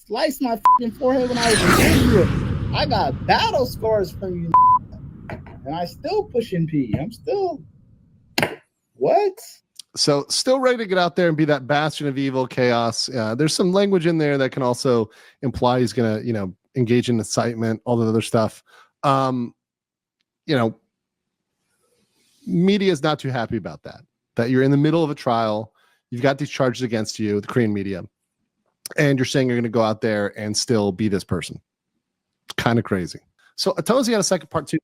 sliced my fucking forehead when I was in Israel. I got battle scars from you, and I still pushing P. I'm still what? So still ready to get out there and be that bastion of evil chaos. There's some language in there that can also imply he's going to, engage in incitement, all the other stuff. Media is not too happy about that you're in the middle of a trial. You've got these charges against you, the Korean media, and you're saying you're going to go out there and still be this person. Kind of crazy. So Atozy had a second part two.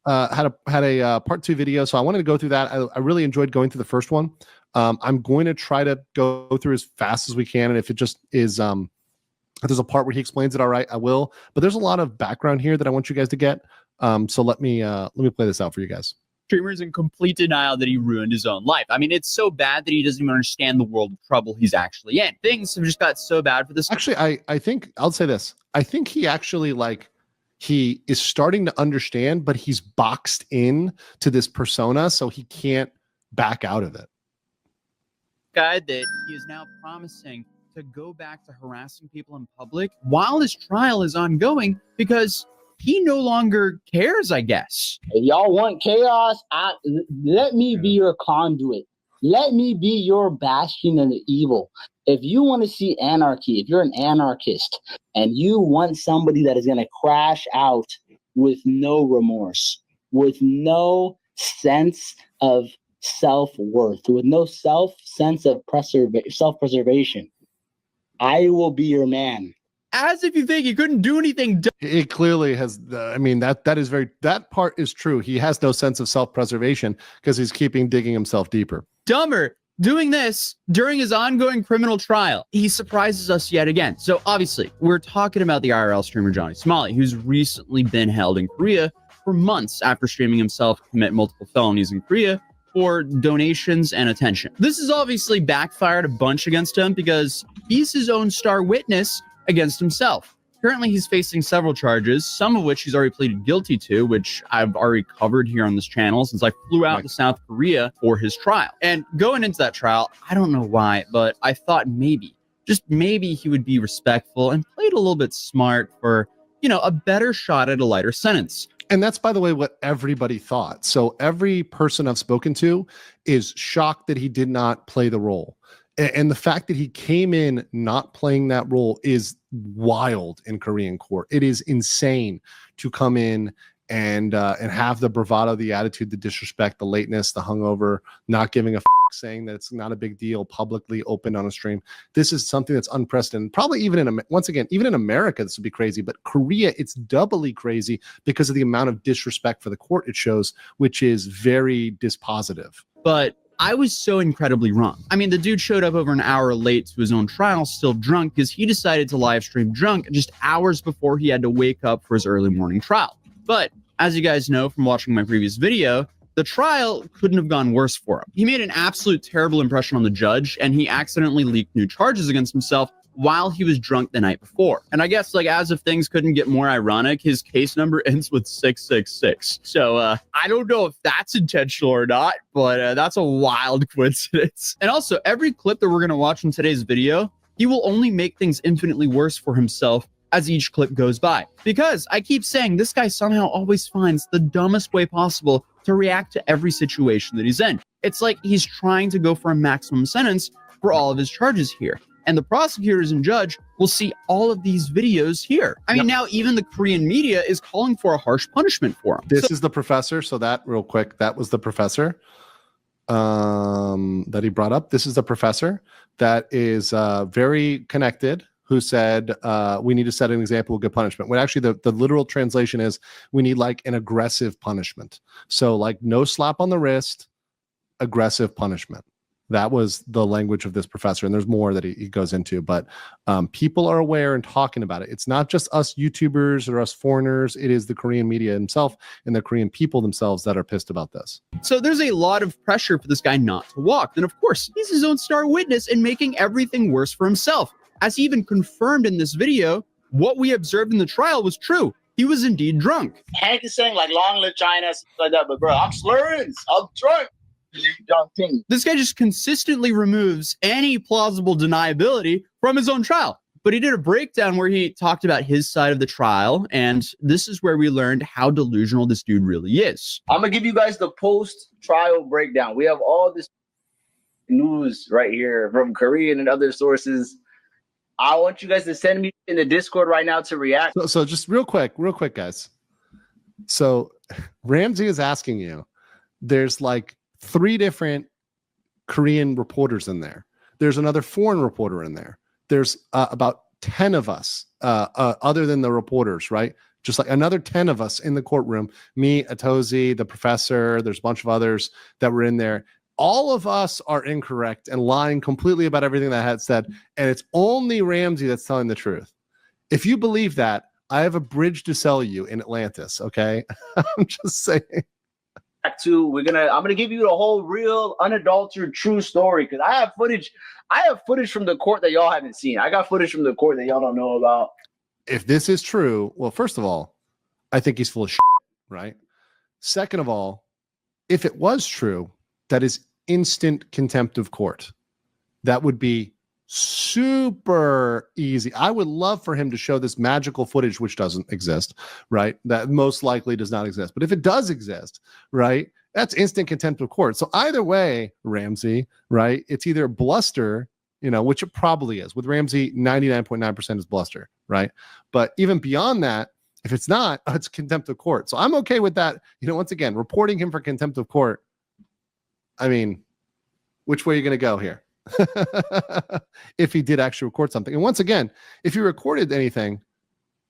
Had a part two video, so I wanted to go through that. I really enjoyed going through the first one. I'm going to try to go through as fast as we can, and if it just is, if there's a part where he explains it, all right, I will. But there's a lot of background here that I want you guys to get. So let me play this out for you guys. Streamer's in complete denial that he ruined his own life. I mean, it's so bad that he doesn't even understand the world of trouble he's actually in. Things have just got so bad for this. Actually, I think I'll say this. I think he actually he is starting to understand, but he's boxed in to this persona, so he can't back out of it. Guy that he is now promising to go back to harassing people in public while his trial is ongoing because he no longer cares, I guess. If y'all want chaos, let me be your conduit. Let me be your bastion of the evil. If you want to see anarchy, if you're an anarchist and you want somebody that is going to crash out with no remorse, with no sense of self-worth, with no sense of self-preservation, I will be your man. As if you think he couldn't do anything. It clearly has. That part is true. He has no sense of self-preservation because he's digging himself deeper. Dumber. Doing this during his ongoing criminal trial, he surprises us yet again. So obviously, we're talking about the IRL streamer Johnny Smalley, who's recently been held in Korea for months after streaming himself commit multiple felonies in Korea for donations and attention. This has obviously backfired a bunch against him because he's his own star witness against himself. Currently, he's facing several charges, some of which he's already pleaded guilty to, which I've already covered here on this channel since I flew out to South Korea for his trial. And going into that trial, I don't know why, but I thought maybe, just maybe he would be respectful and played a little bit smart for, a better shot at a lighter sentence. And that's, by the way, what everybody thought. So every person I've spoken to is shocked that he did not play the role. And the fact that he came in not playing that role is wild in Korean court. It is insane to come in and have the bravado, the attitude, the disrespect, the lateness, the hungover, not giving a saying that it's not a big deal, publicly open on a stream. This is something that's unprecedented. Probably even even in America, this would be crazy. But Korea, it's doubly crazy because of the amount of disrespect for the court it shows, which is very dispositive. But I was so incredibly wrong. I mean, the dude showed up over an hour late to his own trial, still drunk, because he decided to live stream drunk just hours before he had to wake up for his early morning trial. But as you guys know from watching my previous video, the trial couldn't have gone worse for him. He made an absolute terrible impression on the judge, and he accidentally leaked new charges against himself while he was drunk the night before. And I guess, as if things couldn't get more ironic, his case number ends with 666. So I don't know if that's intentional or not, but that's a wild coincidence. And also, every clip that we're going to watch in today's video, he will only make things infinitely worse for himself as each clip goes by. Because I keep saying this guy somehow always finds the dumbest way possible to react to every situation that he's in. It's like he's trying to go for a maximum sentence for all of his charges here. And the prosecutors and judge will see all of these videos here. I mean, now even the Korean media is calling for a harsh punishment for him. This is the professor. So that real quick, that was the professor that he brought up. This is the professor that is very connected, who said, we need to set an example of good punishment. When actually the literal translation is, we need an aggressive punishment. So no slap on the wrist, aggressive punishment. That was the language of this professor. And there's more that he goes into, but people are aware and talking about it. It's not just us YouTubers or us foreigners. It is the Korean media himself and the Korean people themselves that are pissed about this. So there's a lot of pressure for this guy not to walk. And of course, he's his own star witness in making everything worse for himself. As he even confirmed in this video, what we observed in the trial was true. He was indeed drunk. Hank is saying long live China, stuff like that, but bro, I'm slurring, I'm drunk. This guy just consistently removes any plausible deniability from his own trial. But he did a breakdown where he talked about his side of the trial, and this is where we learned how delusional this dude really is. I'm gonna give you guys the post-trial breakdown. We have all this news right here from Korean and other sources. I want you guys to send me in the Discord right now to react. So just real quick, guys. So Ramsey is asking you, there's like 3 different Korean reporters in there. There's another foreign reporter in there. There's about 10 of us, other than the reporters, right? Just like another 10 of us in the courtroom, me, Atozi, the professor, there's a bunch of others that were in there. All of us are incorrect and lying completely about everything that I had said. And it's only Ramsey that's telling the truth. If you believe that, I have a bridge to sell you in Atlantis, okay? I'm just saying. I'm gonna give you the whole real, unadulterated, true story, because I have footage from the court that y'all haven't seen. I got footage from the court that y'all don't know about. If this is true, well, first of all, I think he's full of shit, right? Second of all, if it was true, that is instant contempt of court. That would be super easy. I would love for him to show this magical footage, which doesn't exist, right? That most likely does not exist. But if it does exist, right, that's instant contempt of court. So either way, Ramsey, right, it's either bluster, which it probably is. With Ramsey, 99.9% is bluster, right? But even beyond that, if it's not, it's contempt of court. So I'm okay with that. Once again, reporting him for contempt of court. I mean, which way are you going to go here? If he did actually record something. And once again, if he recorded anything,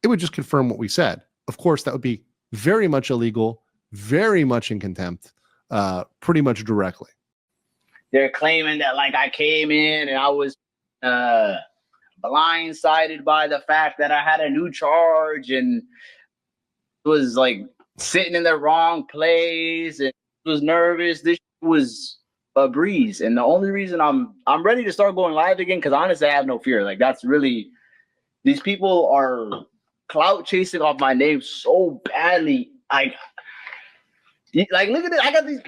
it would just confirm what we said. Of course, that would be very much illegal, very much in contempt, pretty much directly. They're claiming that like I came in and I was blindsided by the fact that I had a new charge and was like sitting in the wrong place and was nervous. This was a breeze, and the only reason I'm ready to start going live again, because honestly I have no fear. Like, that's really, these people are clout chasing off my name so badly. Like look at this. I got these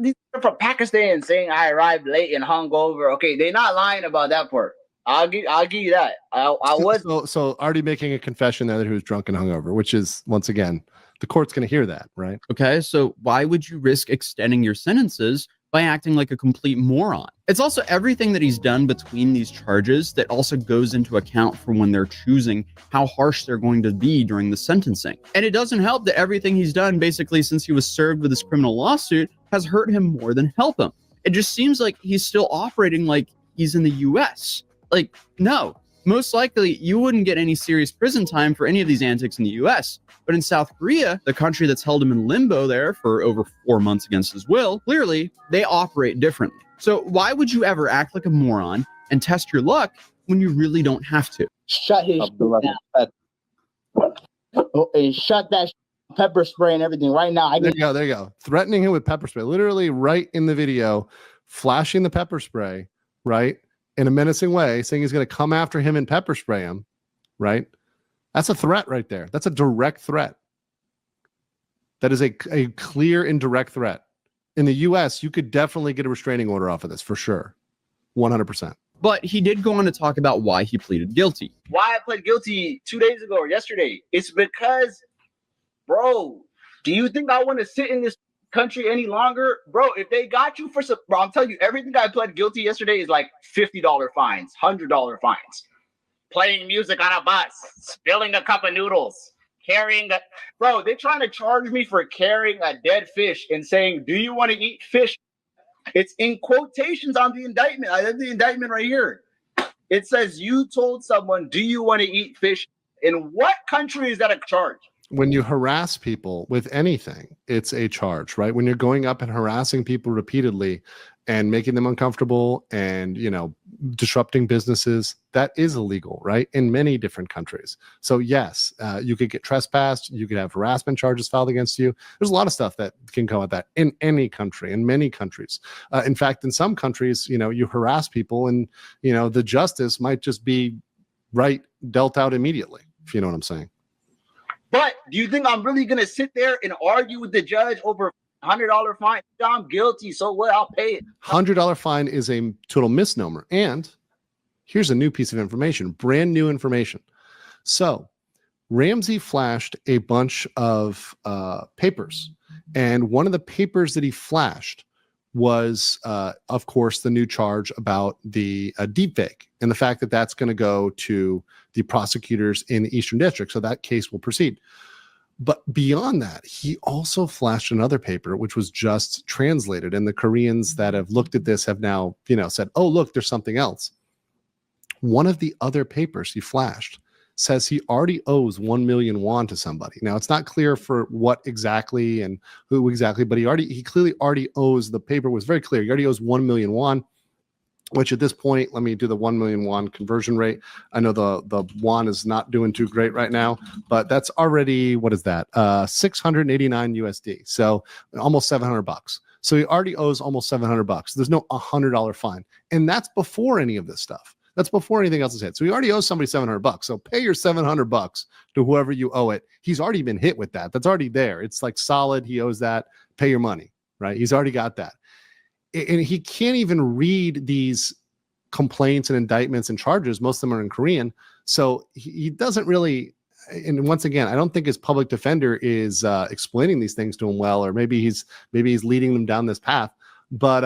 these are from Pakistan saying I arrived late and hungover. Okay, they're not lying about that part. I'll give you that. I was so already making a confession there that he was drunk and hungover, which is, once again, the court's going to hear that, right? Okay, so why would you risk extending your sentences by acting like a complete moron? It's also everything that he's done between these charges that also goes into account for when they're choosing how harsh they're going to be during the sentencing. And it doesn't help that everything he's done basically since he was served with this criminal lawsuit has hurt him more than help him. It just seems like he's still operating like he's in the US. Like, no, most likely you wouldn't get any serious prison time for any of these antics in the US. But in South Korea, the country that's held him in limbo there for over 4 months against his will, clearly they operate differently. So why would you ever act like a moron and test your luck when you really don't have to? Shut his shit down. And shut that pepper spray and everything right now. There you go. Threatening him with pepper spray. Literally right in the video, flashing the pepper spray, right? In a menacing way, saying he's going to come after him and pepper spray him, right? That's a threat right there. That's a direct threat. That is a clear and direct threat. In the U.S., you could definitely get a restraining order off of this, for sure. 100%. But he did go on to talk about why he pleaded guilty. Why I pled guilty 2 days ago or yesterday. It's because, bro, do you think I want to sit in this country any longer? Bro, if they got you for some, bro, I'm telling you, everything I pled guilty yesterday is like $50 fines, $100 fines. Playing music on a bus, spilling a cup of noodles, carrying a... Bro, they're trying to charge me for carrying a dead fish and saying, do you want to eat fish? It's in quotations on the indictment. I have the indictment right here. It says you told someone, do you want to eat fish? In what country is that a charge? When you harass people with anything, it's a charge, right? When you're going up and harassing people repeatedly and making them uncomfortable and, disrupting businesses, that is illegal, right? In many different countries. So yes, you could get trespassed. You could have harassment charges filed against you. There's a lot of stuff that can come with that in any country, in many countries. In fact, in some countries, you harass people and, the justice might just be dealt out immediately, if you know what I'm saying. But do you think I'm really going to sit there and argue with the judge over $100 fine? I'm guilty, so what? I'll pay it. $100 fine is a total misnomer. And Here's a new piece of information, brand new information. So Ramsey flashed a bunch of papers, and one of the papers that he flashed was, of course, the new charge about the deepfake and the fact that that's going to go to the prosecutors in the Eastern District. So that case will proceed. But beyond that, he also flashed another paper, which was just translated. And the Koreans that have looked at this have now, said, oh, look, there's something else. One of the other papers he flashed says he already owes 1 million won to somebody. Now, it's not clear for what exactly and who exactly, but he clearly already owes, the paper was very clear, he already owes 1 million won, which at this point, let me do the 1 million won conversion rate. I know the won is not doing too great right now, but that's already, what is that? 689 USD. So almost $700. So he already owes almost $700. There's no $100 fine. And that's before any of this stuff. That's before anything else is hit. So he already owes somebody $700. So pay your $700 to whoever you owe it. He's already been hit with that. That's already there. It's like solid. He owes that. Pay your money, right? He's already got that. And he can't even read these complaints and indictments and charges. Most of them are in Korean. So he doesn't really, and once again, I don't think his public defender is explaining these things to him well, or maybe he's leading them down this path. But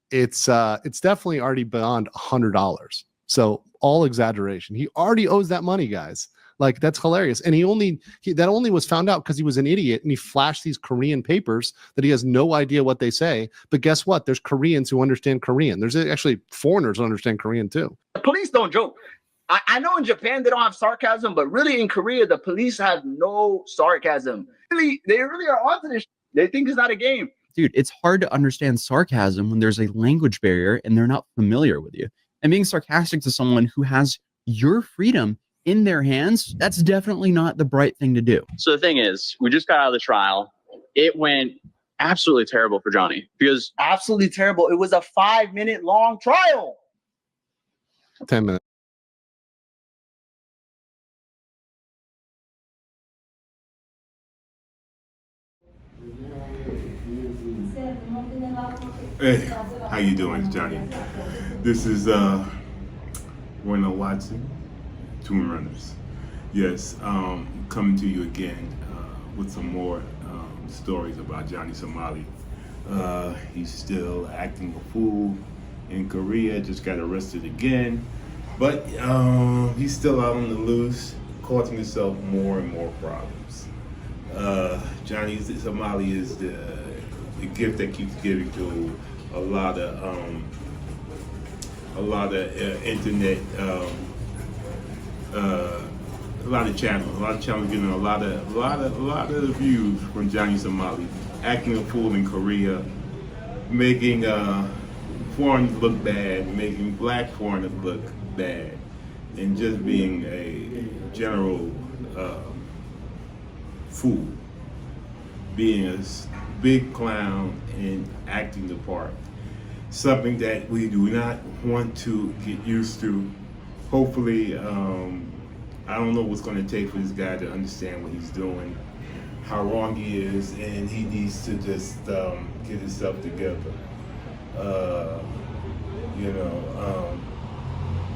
it's definitely already beyond $100. So all exaggeration. He already owes that money, guys. Like, that's hilarious. And that only was found out because he was an idiot and he flashed these Korean papers that he has no idea what they say. But guess what? There's Koreans who understand Korean. There's actually foreigners who understand Korean too. The police don't joke. I know in Japan they don't have sarcasm, but really in Korea, the police have no sarcasm. They really are onto this. They think it's not a game. Dude, it's hard to understand sarcasm when there's a language barrier and they're not familiar with you. And being sarcastic to someone who has your freedom in their hands, that's definitely not the bright thing to do. So the thing is, we just got out of the trial. It went absolutely terrible for Johnny because absolutely terrible. It was a 5-minute long trial. 10 minutes. Hey, how you doing, Johnny? This is Royno Watson, Twin Runners. Yes, coming to you again with some more stories about Johnny Somali. He's still acting a fool in Korea, just got arrested again. But he's still out on the loose, causing himself more and more problems. Johnny Somali is the gift that keeps giving to a lot of internet, a lot of channels getting a lot of views from Johnny Somali, acting a fool in Korea, making foreigners look bad, making black foreigners look bad, and just being a general fool, being a big clown and acting the part. Something that we do not want to get used to. Hopefully, I don't know what's going to take for this guy to understand what he's doing, how wrong he is, and he needs to just get himself together.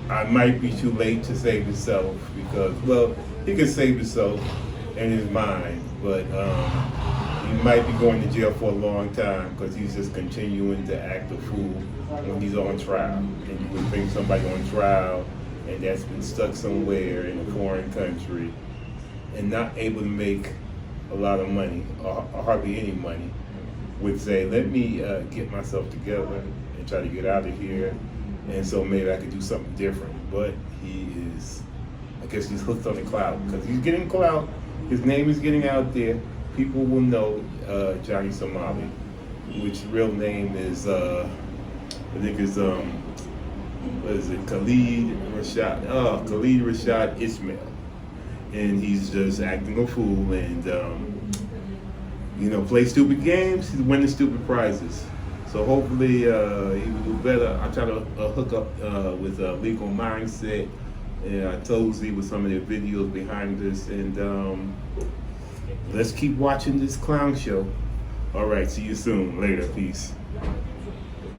I might be too late to save himself because, well, he can save himself in his mind, but he might be going to jail for a long time because he's just continuing to act a fool when he's on trial. And you would think somebody on trial and that's been stuck somewhere in a foreign country and not able to make a lot of money, or hardly any money, would say, let me get myself together and try to get out of here, and so maybe I could do something different. But he is, I guess he's hooked on the clout, because he's getting clout, his name is getting out there, people will know Johnny Somali, which real name is, I think it's, what is it, Khalid Rashad Ismail. And he's just acting a fool and, play stupid games, he's winning stupid prizes. So hopefully he will do better. I try to hook up with Legal Mindset and Tozy with some of their videos behind this. And let's keep watching this clown show. All right, see you soon. Later, peace.